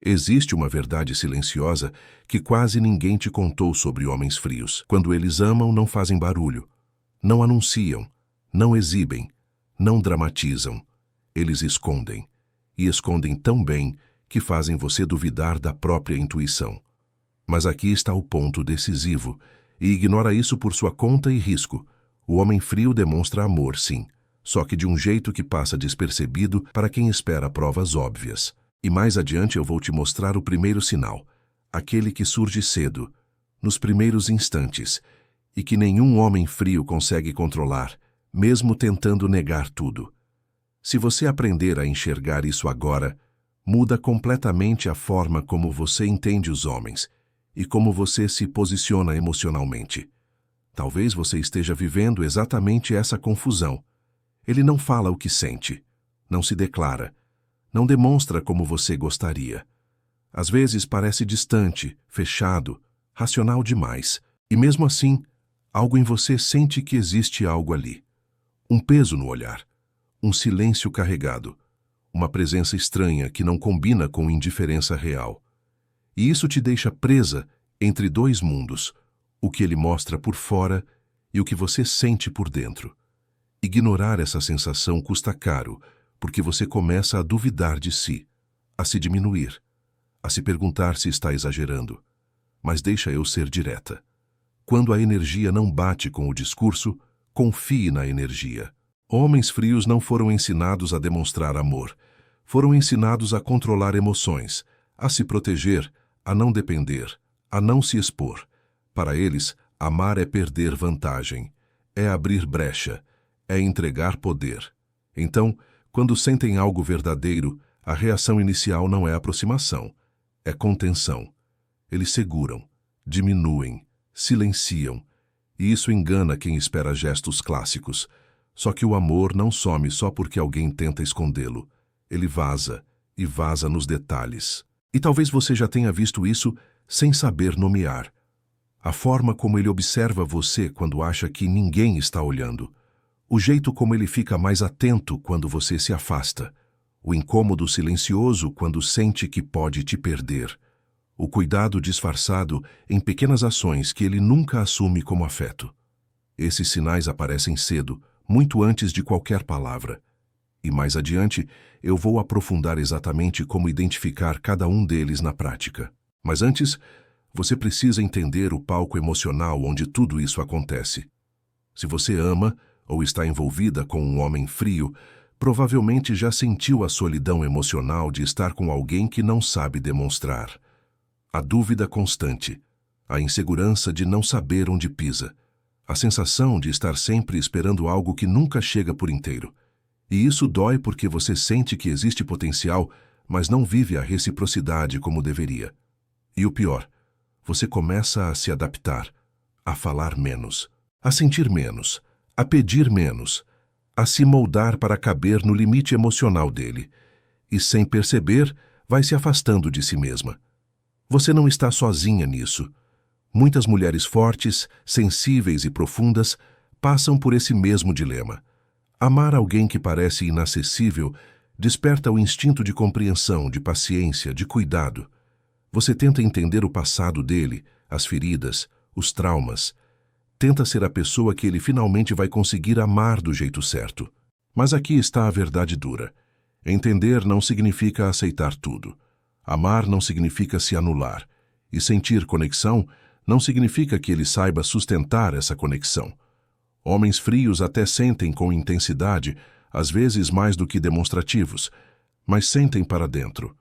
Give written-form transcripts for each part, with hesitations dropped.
Existe uma verdade silenciosa que quase ninguém te contou sobre homens frios. Quando eles amam, não fazem barulho, não anunciam, não exibem, não dramatizam. Eles escondem, e escondem tão bem que fazem você duvidar da própria intuição. Mas aqui está o ponto decisivo, e ignora isso por sua conta e risco. O homem frio demonstra amor, sim, só que de um jeito que passa despercebido para quem espera provas óbvias. E mais adiante eu vou te mostrar o primeiro sinal, aquele que surge cedo, nos primeiros instantes, e que nenhum homem frio consegue controlar, mesmo tentando negar tudo. Se você aprender a enxergar isso agora, muda completamente a forma como você entende os homens e como você se posiciona emocionalmente. Talvez você esteja vivendo exatamente essa confusão. Ele não fala o que sente, não se declara, não demonstra como você gostaria. Às vezes parece distante, fechado, racional demais. E mesmo assim, algo em você sente que existe algo ali. Um peso no olhar, um silêncio carregado, uma presença estranha que não combina com indiferença real. E isso te deixa presa entre dois mundos, o que ele mostra por fora e o que você sente por dentro. Ignorar essa sensação custa caro, porque você começa a duvidar de si, a se diminuir, a se perguntar se está exagerando. Mas deixa eu ser direta. Quando a energia não bate com o discurso, confie na energia. Homens frios não foram ensinados a demonstrar amor. Foram ensinados a controlar emoções, a se proteger, a não depender, a não se expor. Para eles, amar é perder vantagem, é abrir brecha, é entregar poder. Então, quando sentem algo verdadeiro, a reação inicial não é aproximação, é contenção. Eles seguram, diminuem, silenciam, e isso engana quem espera gestos clássicos. Só que o amor não some só porque alguém tenta escondê-lo. Ele vaza, e vaza nos detalhes. E talvez você já tenha visto isso sem saber nomear. A forma como ele observa você quando acha que ninguém está olhando. O jeito como ele fica mais atento quando você se afasta. O incômodo silencioso quando sente que pode te perder. O cuidado disfarçado em pequenas ações que ele nunca assume como afeto. Esses sinais aparecem cedo, muito antes de qualquer palavra. E mais adiante, eu vou aprofundar exatamente como identificar cada um deles na prática. Mas antes, você precisa entender o palco emocional onde tudo isso acontece. Se você ama ou está envolvida com um homem frio, provavelmente já sentiu a solidão emocional de estar com alguém que não sabe demonstrar. A dúvida constante, a insegurança de não saber onde pisa, a sensação de estar sempre esperando algo que nunca chega por inteiro. E isso dói porque você sente que existe potencial, mas não vive a reciprocidade como deveria. E o pior, você começa a se adaptar, a falar menos, a sentir menos, a pedir menos, a se moldar para caber no limite emocional dele. E sem perceber, vai se afastando de si mesma. Você não está sozinha nisso. Muitas mulheres fortes, sensíveis e profundas passam por esse mesmo dilema. Amar alguém que parece inacessível desperta o instinto de compreensão, de paciência, de cuidado. Você tenta entender o passado dele, as feridas, os traumas. Tenta ser a pessoa que ele finalmente vai conseguir amar do jeito certo. Mas aqui está a verdade dura. Entender não significa aceitar tudo. Amar não significa se anular. E sentir conexão não significa que ele saiba sustentar essa conexão. Homens frios até sentem com intensidade, às vezes mais do que demonstrativos, mas sentem para dentro.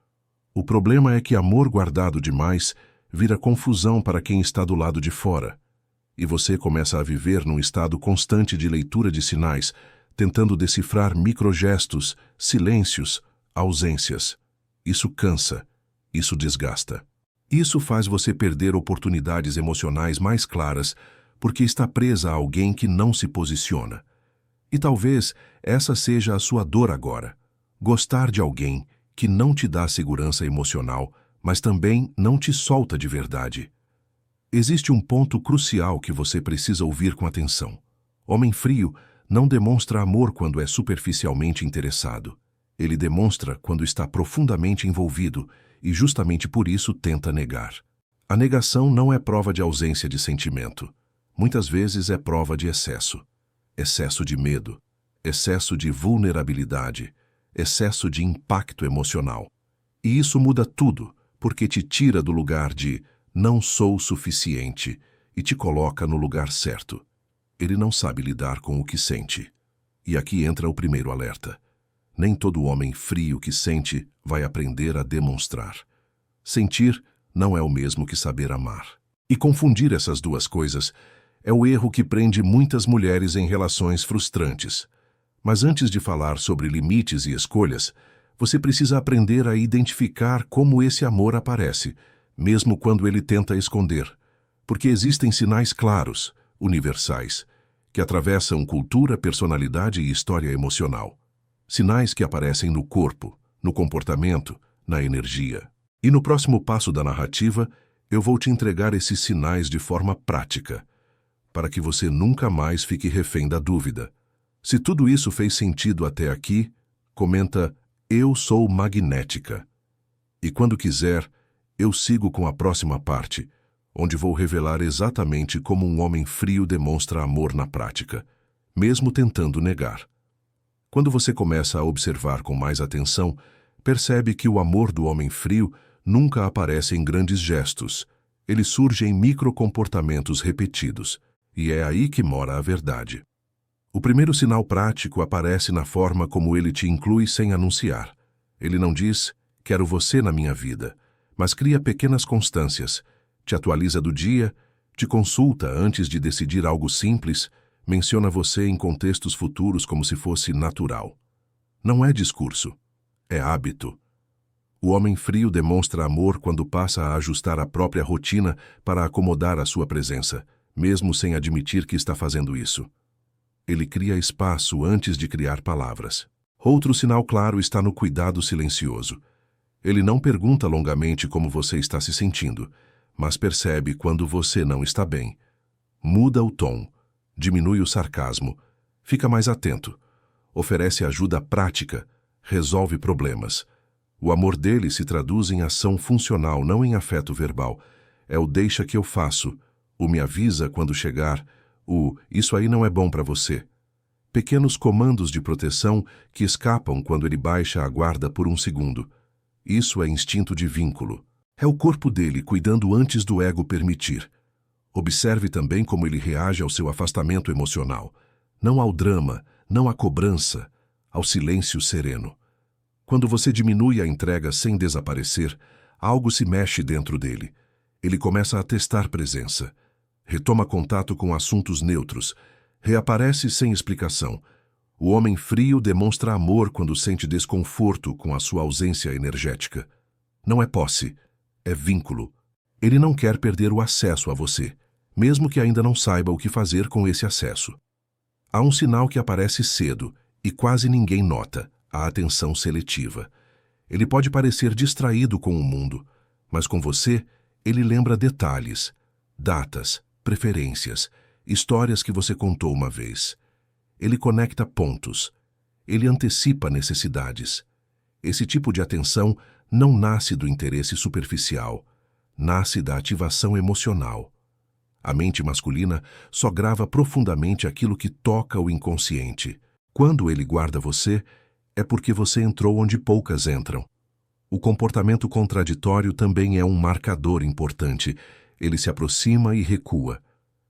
O problema é que amor guardado demais vira confusão para quem está do lado de fora. E você começa a viver num estado constante de leitura de sinais, tentando decifrar microgestos, silêncios, ausências. Isso cansa, isso desgasta. Isso faz você perder oportunidades emocionais mais claras, porque está presa a alguém que não se posiciona. E talvez essa seja a sua dor agora. Gostar de alguém que não te dá segurança emocional, mas também não te solta de verdade. Existe um ponto crucial que você precisa ouvir com atenção. Homem frio não demonstra amor quando é superficialmente interessado. Ele demonstra quando está profundamente envolvido, e justamente por isso tenta negar. A negação não é prova de ausência de sentimento. Muitas vezes é prova de excesso. Excesso de medo, excesso de vulnerabilidade, excesso de impacto emocional. E isso muda tudo, porque te tira do lugar de não sou suficiente e te coloca no lugar certo. Ele não sabe lidar com o que sente. E aqui entra o primeiro alerta. Nem todo homem frio que sente vai aprender a demonstrar. Sentir não é o mesmo que saber amar. E confundir essas duas coisas é o erro que prende muitas mulheres em relações frustrantes. Mas antes de falar sobre limites e escolhas, você precisa aprender a identificar como esse amor aparece, mesmo quando ele tenta esconder. Porque existem sinais claros, universais, que atravessam cultura, personalidade e história emocional. Sinais que aparecem no corpo, no comportamento, na energia. E no próximo passo da narrativa, eu vou te entregar esses sinais de forma prática, para que você nunca mais fique refém da dúvida. Se tudo isso fez sentido até aqui, comenta "Eu sou magnética". E quando quiser, eu sigo com a próxima parte, onde vou revelar exatamente como um homem frio demonstra amor na prática, mesmo tentando negar. Quando você começa a observar com mais atenção, percebe que o amor do homem frio nunca aparece em grandes gestos. Ele surge em microcomportamentos repetidos, e é aí que mora a verdade. O primeiro sinal prático aparece na forma como ele te inclui sem anunciar. Ele não diz, quero você na minha vida, mas cria pequenas constâncias, te atualiza do dia, te consulta antes de decidir algo simples, menciona você em contextos futuros como se fosse natural. Não é discurso, é hábito. O homem frio demonstra amor quando passa a ajustar a própria rotina para acomodar a sua presença, mesmo sem admitir que está fazendo isso. Ele cria espaço antes de criar palavras. Outro sinal claro está no cuidado silencioso. Ele não pergunta longamente como você está se sentindo, mas percebe quando você não está bem. Muda o tom, diminui o sarcasmo, fica mais atento, oferece ajuda prática, resolve problemas. O amor dele se traduz em ação funcional, não em afeto verbal. É o deixa que eu faço, o me avisa quando chegar, o isso aí não é bom para você. Pequenos comandos de proteção que escapam quando ele baixa a guarda por um segundo. Isso é instinto de vínculo. É o corpo dele cuidando antes do ego permitir. Observe também como ele reage ao seu afastamento emocional. Não ao drama, não à cobrança, ao silêncio sereno. Quando você diminui a entrega sem desaparecer, algo se mexe dentro dele. Ele começa a testar presença. Retoma contato com assuntos neutros. Reaparece sem explicação. O homem frio demonstra amor quando sente desconforto com a sua ausência energética. Não é posse, é vínculo. Ele não quer perder o acesso a você, mesmo que ainda não saiba o que fazer com esse acesso. Há um sinal que aparece cedo e quase ninguém nota, a atenção seletiva. Ele pode parecer distraído com o mundo, mas com você, ele lembra detalhes, datas, preferências, histórias que você contou uma vez. Ele conecta pontos. Ele antecipa necessidades. Esse tipo de atenção não nasce do interesse superficial, nasce da ativação emocional. A mente masculina só grava profundamente aquilo que toca o inconsciente. Quando ele guarda você, é porque você entrou onde poucas entram. O comportamento contraditório também é um marcador importante. Ele se aproxima e recua,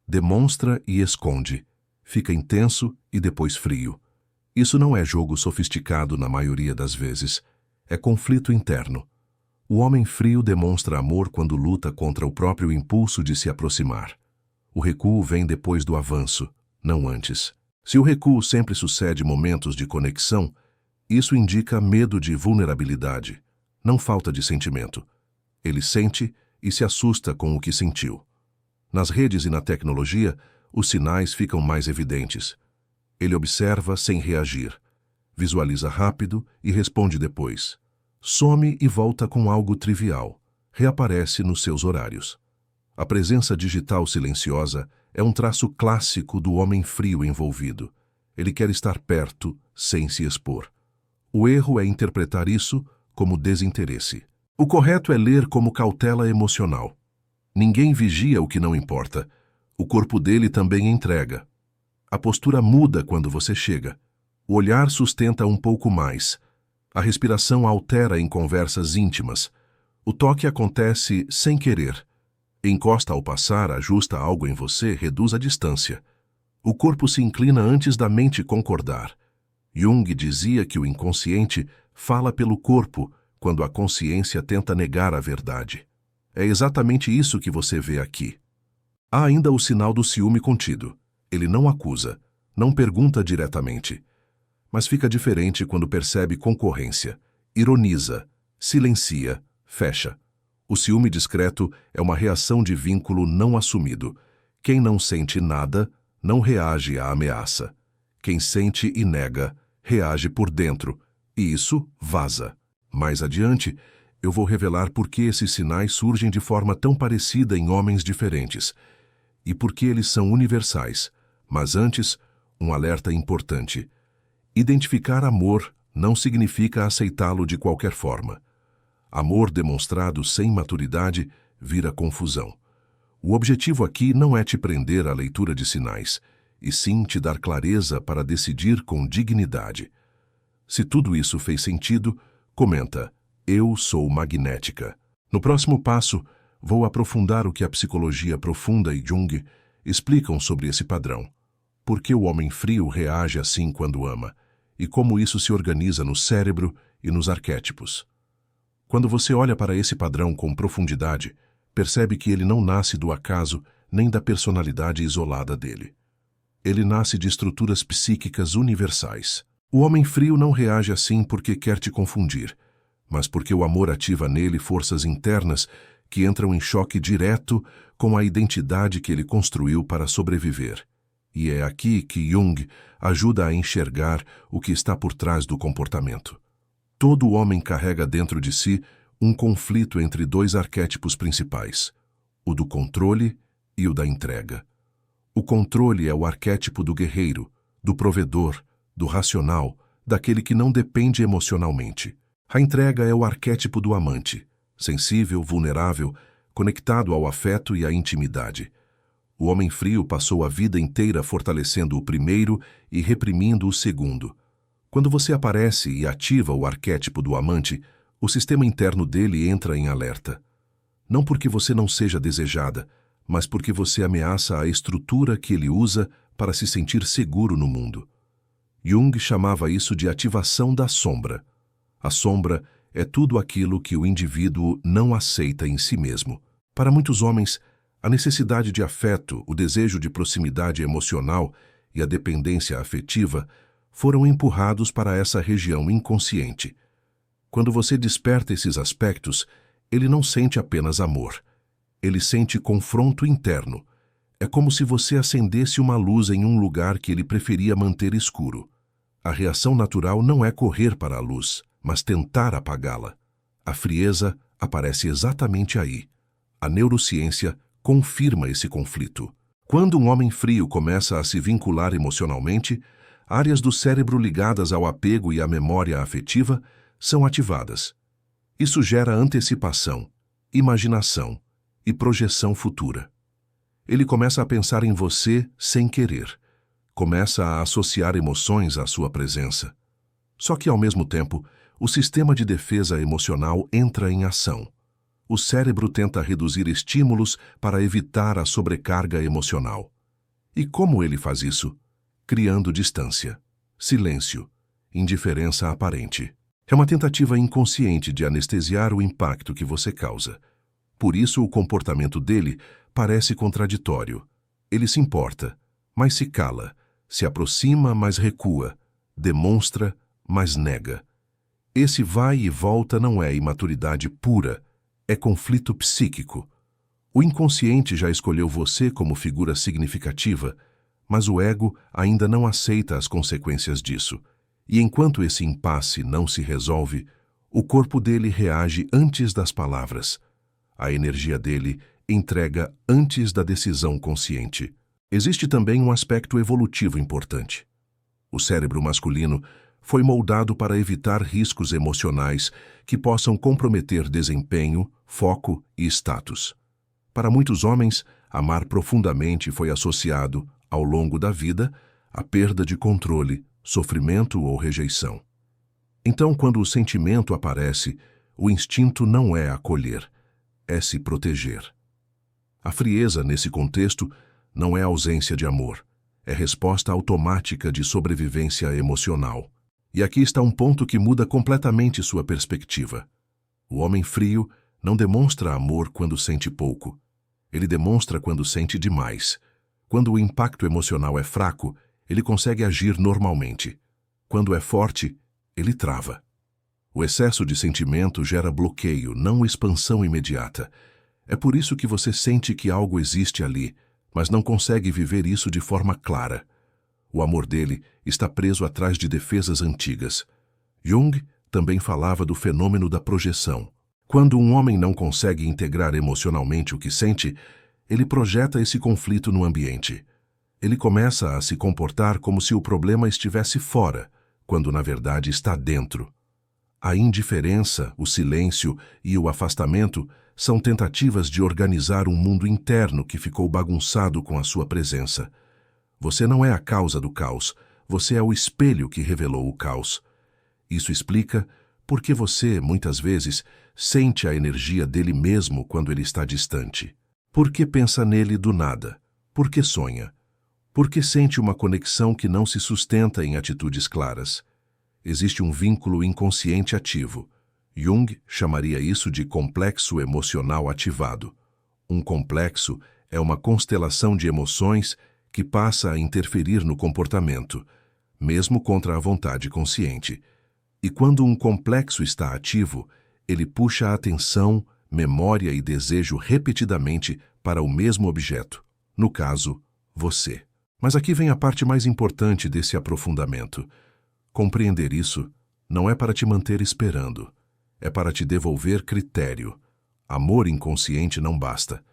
demonstra e esconde, fica intenso e depois frio. Isso não é jogo sofisticado na maioria das vezes. É conflito interno. O homem frio demonstra amor quando luta contra o próprio impulso de se aproximar. O recuo vem depois do avanço, não antes. Se o recuo sempre sucede momentos de conexão, isso indica medo de vulnerabilidade, não falta de sentimento. Ele sente e se assusta com o que sentiu. Nas redes e na tecnologia, os sinais ficam mais evidentes. Ele observa sem reagir, visualiza rápido e responde depois. Some e volta com algo trivial, reaparece nos seus horários. A presença digital silenciosa é um traço clássico do homem frio envolvido. Ele quer estar perto, sem se expor. O erro é interpretar isso como desinteresse. O correto é ler como cautela emocional. Ninguém vigia o que não importa. O corpo dele também entrega. A postura muda quando você chega. O olhar sustenta um pouco mais. A respiração altera em conversas íntimas. O toque acontece sem querer. Encosta ao passar, ajusta algo em você, reduz a distância. O corpo se inclina antes da mente concordar. Jung dizia que o inconsciente fala pelo corpo quando a consciência tenta negar a verdade. É exatamente isso que você vê aqui. Há ainda o sinal do ciúme contido. Ele não acusa, não pergunta diretamente. Mas fica diferente quando percebe concorrência, ironiza, silencia, fecha. O ciúme discreto é uma reação de vínculo não assumido. Quem não sente nada, não reage à ameaça. Quem sente e nega, reage por dentro, e isso vaza. Mais adiante, eu vou revelar por que esses sinais surgem de forma tão parecida em homens diferentes, e por que eles são universais. Mas antes, um alerta importante. Identificar amor não significa aceitá-lo de qualquer forma. Amor demonstrado sem maturidade vira confusão. O objetivo aqui não é te prender à leitura de sinais, e sim te dar clareza para decidir com dignidade. Se tudo isso fez sentido, comenta: eu sou magnética. No próximo passo, vou aprofundar o que a psicologia profunda e Jung explicam sobre esse padrão. Por que o homem frio reage assim quando ama, e como isso se organiza no cérebro e nos arquétipos. Quando você olha para esse padrão com profundidade, percebe que ele não nasce do acaso nem da personalidade isolada dele. Ele nasce de estruturas psíquicas universais. O homem frio não reage assim porque quer te confundir, mas porque o amor ativa nele forças internas que entram em choque direto com a identidade que ele construiu para sobreviver. E é aqui que Jung ajuda a enxergar o que está por trás do comportamento. Todo homem carrega dentro de si um conflito entre dois arquétipos principais, o do controle e o da entrega. O controle é o arquétipo do guerreiro, do provedor, do racional, daquele que não depende emocionalmente. A entrega é o arquétipo do amante, sensível, vulnerável, conectado ao afeto e à intimidade. O homem frio passou a vida inteira fortalecendo o primeiro e reprimindo o segundo. Quando você aparece e ativa o arquétipo do amante, o sistema interno dele entra em alerta. Não porque você não seja desejada, mas porque você ameaça a estrutura que ele usa para se sentir seguro no mundo. Jung chamava isso de ativação da sombra. A sombra é tudo aquilo que o indivíduo não aceita em si mesmo. Para muitos homens, a necessidade de afeto, o desejo de proximidade emocional e a dependência afetiva foram empurrados para essa região inconsciente. Quando você desperta esses aspectos, ele não sente apenas amor. Ele sente confronto interno. É como se você acendesse uma luz em um lugar que ele preferia manter escuro. A reação natural não é correr para a luz, mas tentar apagá-la. A frieza aparece exatamente aí. A neurociência confirma esse conflito. Quando um homem frio começa a se vincular emocionalmente, áreas do cérebro ligadas ao apego e à memória afetiva são ativadas. Isso gera antecipação, imaginação e projeção futura. Ele começa a pensar em você sem querer. Começa a associar emoções à sua presença. Só que, ao mesmo tempo, o sistema de defesa emocional entra em ação. O cérebro tenta reduzir estímulos para evitar a sobrecarga emocional. E como ele faz isso? Criando distância, silêncio, indiferença aparente. É uma tentativa inconsciente de anestesiar o impacto que você causa. Por isso, o comportamento dele parece contraditório. Ele se importa, mas se cala, se aproxima, mas recua, demonstra, mas nega. Esse vai e volta não é imaturidade pura, é conflito psíquico. O inconsciente já escolheu você como figura significativa, mas o ego ainda não aceita as consequências disso. E enquanto esse impasse não se resolve, o corpo dele reage antes das palavras. A energia dele entrega antes da decisão consciente. Existe também um aspecto evolutivo importante. O cérebro masculino foi moldado para evitar riscos emocionais que possam comprometer desempenho, foco e status. Para muitos homens, amar profundamente foi associado, ao longo da vida, à perda de controle, sofrimento ou rejeição. Então, quando o sentimento aparece, o instinto não é acolher, é se proteger. A frieza, nesse contexto, não é ausência de amor, é resposta automática de sobrevivência emocional. E aqui está um ponto que muda completamente sua perspectiva. O homem frio não demonstra amor quando sente pouco. Ele demonstra quando sente demais. Quando o impacto emocional é fraco, ele consegue agir normalmente. Quando é forte, ele trava. O excesso de sentimento gera bloqueio, não expansão imediata. É por isso que você sente que algo existe ali, mas não consegue viver isso de forma clara. O amor dele está preso atrás de defesas antigas. Jung também falava do fenômeno da projeção. Quando um homem não consegue integrar emocionalmente o que sente, ele projeta esse conflito no ambiente. Ele começa a se comportar como se o problema estivesse fora, quando na verdade está dentro. A indiferença, o silêncio e o afastamento são tentativas de organizar um mundo interno que ficou bagunçado com a sua presença. Você não é a causa do caos, você é o espelho que revelou o caos. Isso explica por que você, muitas vezes, sente a energia dele mesmo quando ele está distante. Por que pensa nele do nada? Por que sonha? Por que sente uma conexão que não se sustenta em atitudes claras? Existe um vínculo inconsciente ativo. Jung chamaria isso de complexo emocional ativado. Um complexo é uma constelação de emoções que passa a interferir no comportamento, mesmo contra a vontade consciente. E quando um complexo está ativo, ele puxa a atenção, memória e desejo repetidamente para o mesmo objeto, no caso, você. Mas aqui vem a parte mais importante desse aprofundamento. Compreender isso não é para te manter esperando, é para te devolver critério. Amor inconsciente não basta.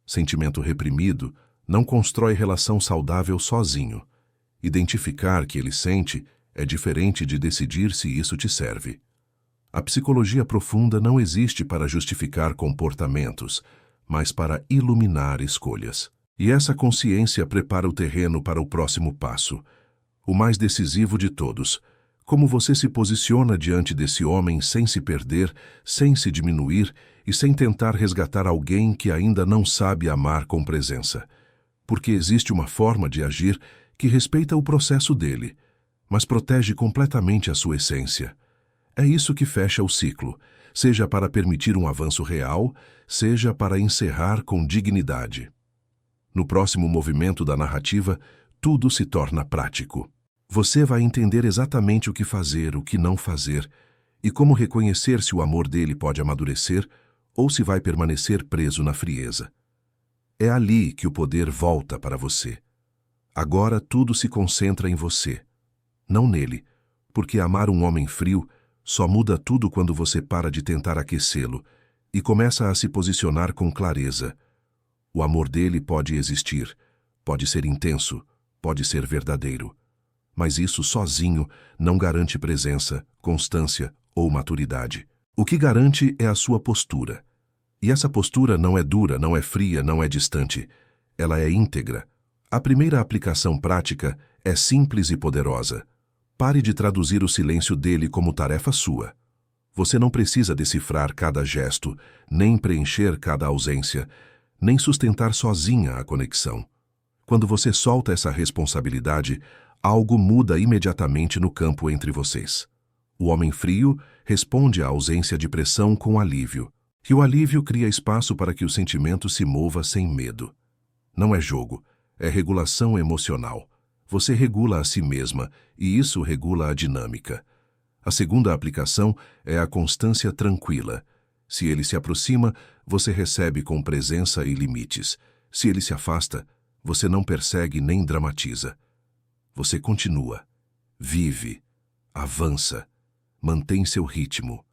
Sentimento reprimido não constrói relação saudável sozinho. Identificar que ele sente é diferente de decidir se isso te serve. A psicologia profunda não existe para justificar comportamentos, mas para iluminar escolhas. E essa consciência prepara o terreno para o próximo passo, o mais decisivo de todos. Como você se posiciona diante desse homem sem se perder, sem se diminuir e sem tentar resgatar alguém que ainda não sabe amar com presença. Porque existe uma forma de agir que respeita o processo dele, mas protege completamente a sua essência. É isso que fecha o ciclo, seja para permitir um avanço real, seja para encerrar com dignidade. No próximo movimento da narrativa, tudo se torna prático. Você vai entender exatamente o que fazer, o que não fazer, e como reconhecer se o amor dele pode amadurecer ou se vai permanecer preso na frieza. É ali que o poder volta para você. Agora tudo se concentra em você, não nele, porque amar um homem frio só muda tudo quando você para de tentar aquecê-lo e começa a se posicionar com clareza. O amor dele pode existir, pode ser intenso, pode ser verdadeiro. Mas isso sozinho não garante presença, constância ou maturidade. O que garante é a sua postura. E essa postura não é dura, não é fria, não é distante. Ela é íntegra. A primeira aplicação prática é simples e poderosa. Pare de traduzir o silêncio dele como tarefa sua. Você não precisa decifrar cada gesto, nem preencher cada ausência, nem sustentar sozinha a conexão. Quando você solta essa responsabilidade, algo muda imediatamente no campo entre vocês. O homem frio responde à ausência de pressão com alívio, e o alívio cria espaço para que o sentimento se mova sem medo. Não é jogo, é regulação emocional. Você regula a si mesma, e isso regula a dinâmica. A segunda aplicação é a constância tranquila. Se ele se aproxima, você recebe com presença e limites. Se ele se afasta, você não persegue nem dramatiza. Você continua, vive, avança, mantém seu ritmo.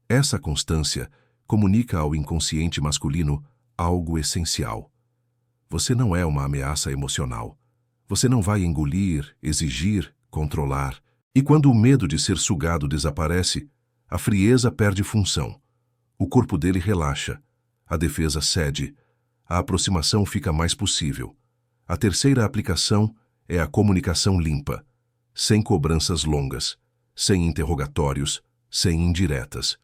Essa constância comunica ao inconsciente masculino algo essencial. Você não é uma ameaça emocional. Você não vai engolir, exigir, controlar. E quando o medo de ser sugado desaparece, a frieza perde função. O corpo dele relaxa, a defesa cede, a aproximação fica mais possível. A terceira aplicação é a comunicação limpa, sem cobranças longas, sem interrogatórios, sem indiretas.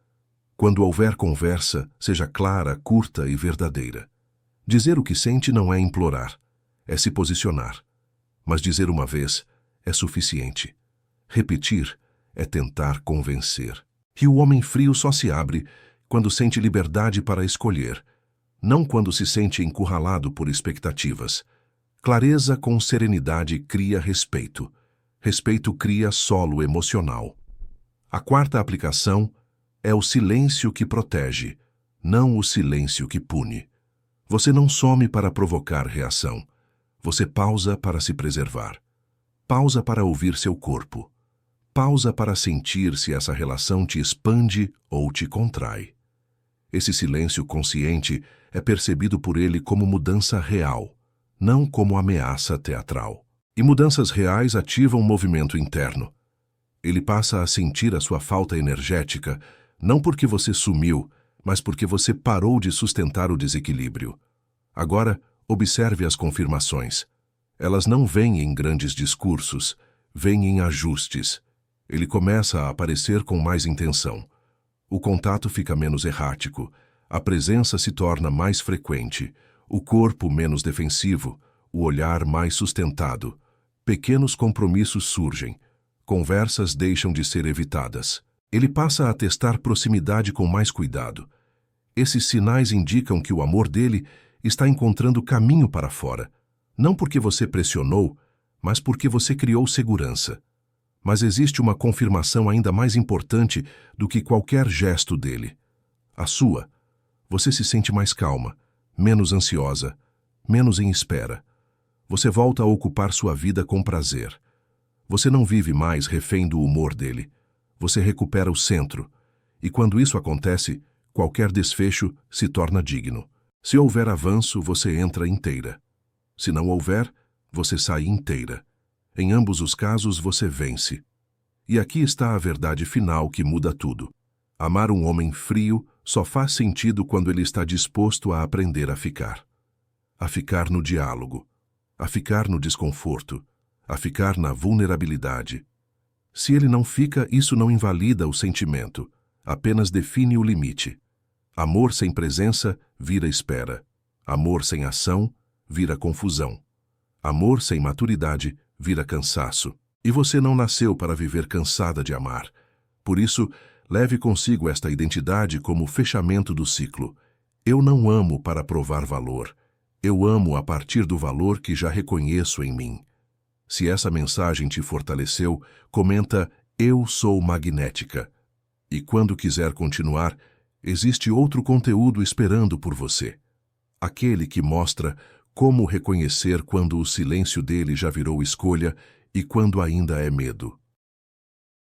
Quando houver conversa, seja clara, curta e verdadeira. Dizer o que sente não é implorar, é se posicionar. Mas dizer uma vez é suficiente. Repetir é tentar convencer. E o homem frio só se abre quando sente liberdade para escolher, não quando se sente encurralado por expectativas. Clareza com serenidade cria respeito. Respeito cria solo emocional. A quarta aplicação é o silêncio que protege, não o silêncio que pune. Você não some para provocar reação. Você pausa para se preservar. Pausa para ouvir seu corpo. Pausa para sentir se essa relação te expande ou te contrai. Esse silêncio consciente é percebido por ele como mudança real, não como ameaça teatral. E mudanças reais ativam movimento interno. Ele passa a sentir a sua falta energética, não porque você sumiu, mas porque você parou de sustentar o desequilíbrio. Agora, observe as confirmações. Elas não vêm em grandes discursos, vêm em ajustes. Ele começa a aparecer com mais intenção. O contato fica menos errático, a presença se torna mais frequente, o corpo menos defensivo, o olhar mais sustentado. Pequenos compromissos surgem, conversas deixam de ser evitadas. Ele passa a testar proximidade com mais cuidado. Esses sinais indicam que o amor dele está encontrando caminho para fora, não porque você pressionou, mas porque você criou segurança. Mas existe uma confirmação ainda mais importante do que qualquer gesto dele. A sua. Você se sente mais calma, menos ansiosa, menos em espera. Você volta a ocupar sua vida com prazer. Você não vive mais refém do humor dele. Você recupera o centro. E quando isso acontece, qualquer desfecho se torna digno. Se houver avanço, você entra inteira. Se não houver, você sai inteira. Em ambos os casos, você vence. E aqui está a verdade final que muda tudo. Amar um homem frio só faz sentido quando ele está disposto a aprender a ficar. A ficar no diálogo. A ficar no desconforto. A ficar na vulnerabilidade. Se ele não fica, isso não invalida o sentimento, apenas define o limite. Amor sem presença vira espera. Amor sem ação vira confusão. Amor sem maturidade vira cansaço. E você não nasceu para viver cansada de amar. Por isso, leve consigo esta identidade como fechamento do ciclo. Eu não amo para provar valor. Eu amo a partir do valor que já reconheço em mim. Se essa mensagem te fortaleceu, comenta "Eu sou magnética". E quando quiser continuar, existe outro conteúdo esperando por você. Aquele que mostra como reconhecer quando o silêncio dele já virou escolha e quando ainda é medo.